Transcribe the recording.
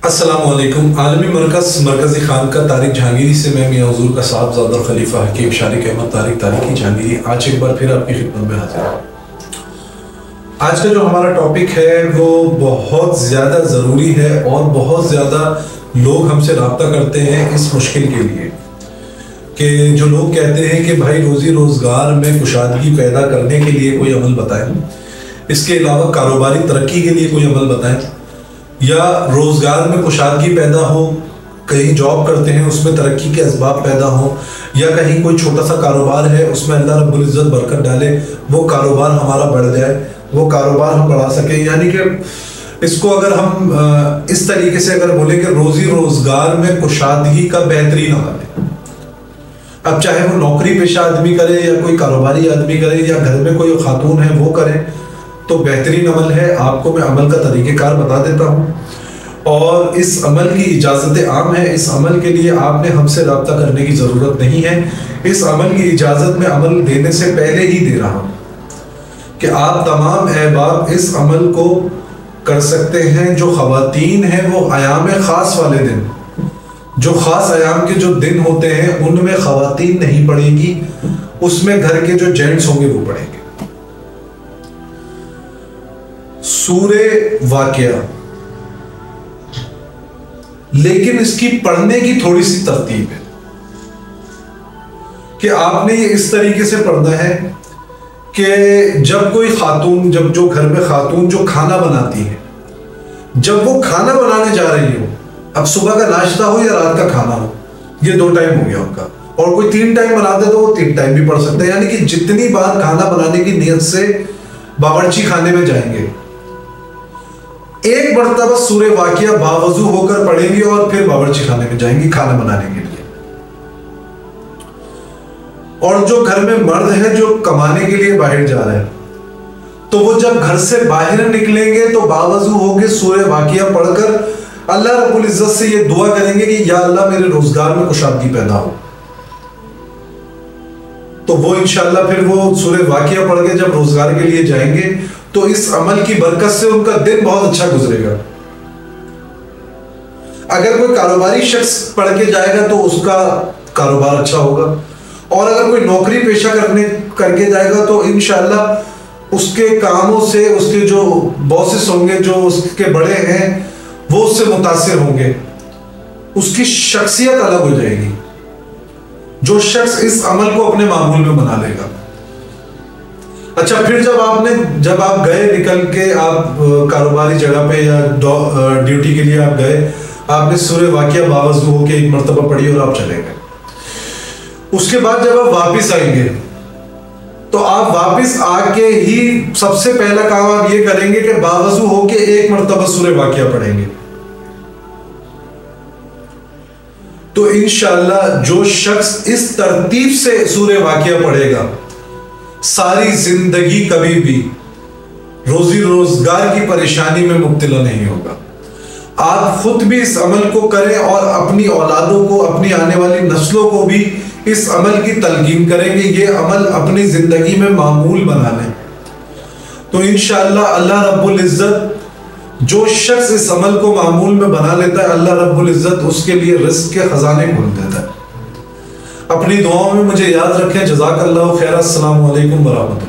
السلام علیکم۔ عالمی مرکزی خانقاہ طارق جہانگیری سے میں میاں حضور کا صاحبزادہ اور خلیفہ حکیم شارق احمد طارق تاریخی جہانگیری آج ایک بار پھر آپ کی خدمت میں حاضر ہوں۔ آج کا جو ہمارا ٹاپک ہے وہ بہت زیادہ ضروری ہے اور بہت زیادہ لوگ ہم سے رابطہ کرتے ہیں اس مشکل کے لیے کہ جو لوگ کہتے ہیں کہ بھائی روزی روزگار میں کشادگی پیدا کرنے کے لیے کوئی عمل بتائیں، اس کے علاوہ کاروباری ترقی کے لیے کوئی عمل بتائیں، یا روزگار میں کشادگی پیدا ہو، کہیں جاب کرتے ہیں اس میں ترقی کے اسباب پیدا ہوں، یا کہیں کوئی چھوٹا سا کاروبار ہے اس میں اللہ رب العزت برکت ڈالے، وہ کاروبار ہمارا بڑھ جائے، وہ کاروبار ہم بڑھا سکیں۔ یعنی کہ اس کو اگر ہم اس طریقے سے اگر بولیں کہ روزی روزگار میں کشادگی کا بہترین عمل ہے، اب چاہے وہ نوکری پیشہ آدمی کرے یا کوئی کاروباری آدمی کرے یا گھر میں کوئی خاتون ہے وہ کرے تو بہترین عمل ہے۔ آپ کو میں عمل کا طریقہ کار بتا دیتا ہوں اور اس عمل کی اجازت عام ہے۔ اس عمل کے لیے آپ نے ہم سے رابطہ کرنے کی ضرورت نہیں ہے۔ اس عمل کی اجازت میں عمل دینے سے پہلے ہی دے رہا ہوں کہ آپ تمام احباب اس عمل کو کر سکتے ہیں۔ جو خواتین ہیں وہ ایام خاص والے دن، جو خاص ایام کے جو دن ہوتے ہیں ان میں خواتین نہیں پڑھے گی، اس میں گھر کے جو جینٹس ہوں گے وہ پڑھیں گے۔ سورہ واقعہ، لیکن اس کی پڑھنے کی تھوڑی سی ترتیب ہے کہ آپ نے یہ اس طریقے سے پڑھنا ہے کہ جب کوئی خاتون، جب جو گھر میں خاتون جو کھانا بناتی ہے، جب وہ کھانا بنانے جا رہی ہو، اب صبح کا ناشتہ ہو یا رات کا کھانا ہو، یہ 2 ٹائم ہو گیا ان کا، اور کوئی 3 ٹائم بناتے تو وہ 3 ٹائم بھی پڑھ سکتے ہیں۔ یعنی کہ جتنی بار کھانا بنانے کی نیت سے باورچی خانے میں جائیں گے، ایک مرتبہ سورہ واقعہ باوضو ہو کر پڑھیں گے اور پھر باورچی خانے میں جائیں گے کھانا بنانے کے لیے۔ اور جو گھر میں مرد ہے جو کمانے کے لیے باہر جا رہا ہے، تو وہ جب گھر سے باہر نکلیں گے تو باوضو ہو کے سورہ واقعہ پڑھ کر اللہ رب العزت سے یہ دعا کریں گے کہ یا اللہ میرے روزگار میں کشادگی پیدا ہو۔ تو وہ انشاءاللہ پھر وہ سورہ واقعہ پڑھ کے جب روزگار کے لیے جائیں گے تو اس عمل کی برکت سے ان کا دن بہت اچھا گزرے گا۔ اگر کوئی کاروباری شخص پڑھ کے جائے گا تو اس کا کاروبار اچھا ہوگا، اور اگر کوئی نوکری پیشہ کر کے جائے گا تو انشاءاللہ اس کے کاموں سے اس کے جو باسز ہوں گے، جو اس کے بڑے ہیں، وہ اس سے متاثر ہوں گے، اس کی شخصیت الگ ہو جائے گی۔ جو شخص اس عمل کو اپنے معمول میں بنا لے گا۔ اچھا، پھر جب آپ گئے نکل کے، آپ کاروباری جگہ پہ یا ڈیوٹی کے لیے آپ گئے، آپ نے سورہ واقعہ باوضو ہو کے 1 مرتبہ پڑھی اور آپ چلے گئے۔ اس کے بعد جب آپ واپس آئیں گے تو آپ واپس آ کے ہی سب سے پہلا کام آپ یہ کریں گے کہ باوضو ہو کے 1 مرتبہ سورہ واقعہ پڑھیں گے۔ تو انشاءاللہ جو شخص اس ترتیب سے سورہ واقعہ پڑھے گا، ساری زندگی کبھی بھی روزی روزگار کی پریشانی میں مبتلا نہیں ہوگا۔ آپ خود بھی اس عمل کو کریں اور اپنی اولادوں کو، اپنی آنے والی نسلوں کو بھی اس عمل کی تلقین کریں گے، یہ عمل اپنی زندگی میں معمول بنا لیں۔ تو انشاءاللہ اللہ رب العزت جو شخص اس عمل کو معمول میں بنا لیتا ہے، اللہ رب العزت اس کے لیے رزق کے خزانے کھول دیتا ہے۔ اپنی دعاؤں میں مجھے یاد رکھیں۔ جزاک اللہ خیر۔ السلام علیکم ورحمۃ اللہ۔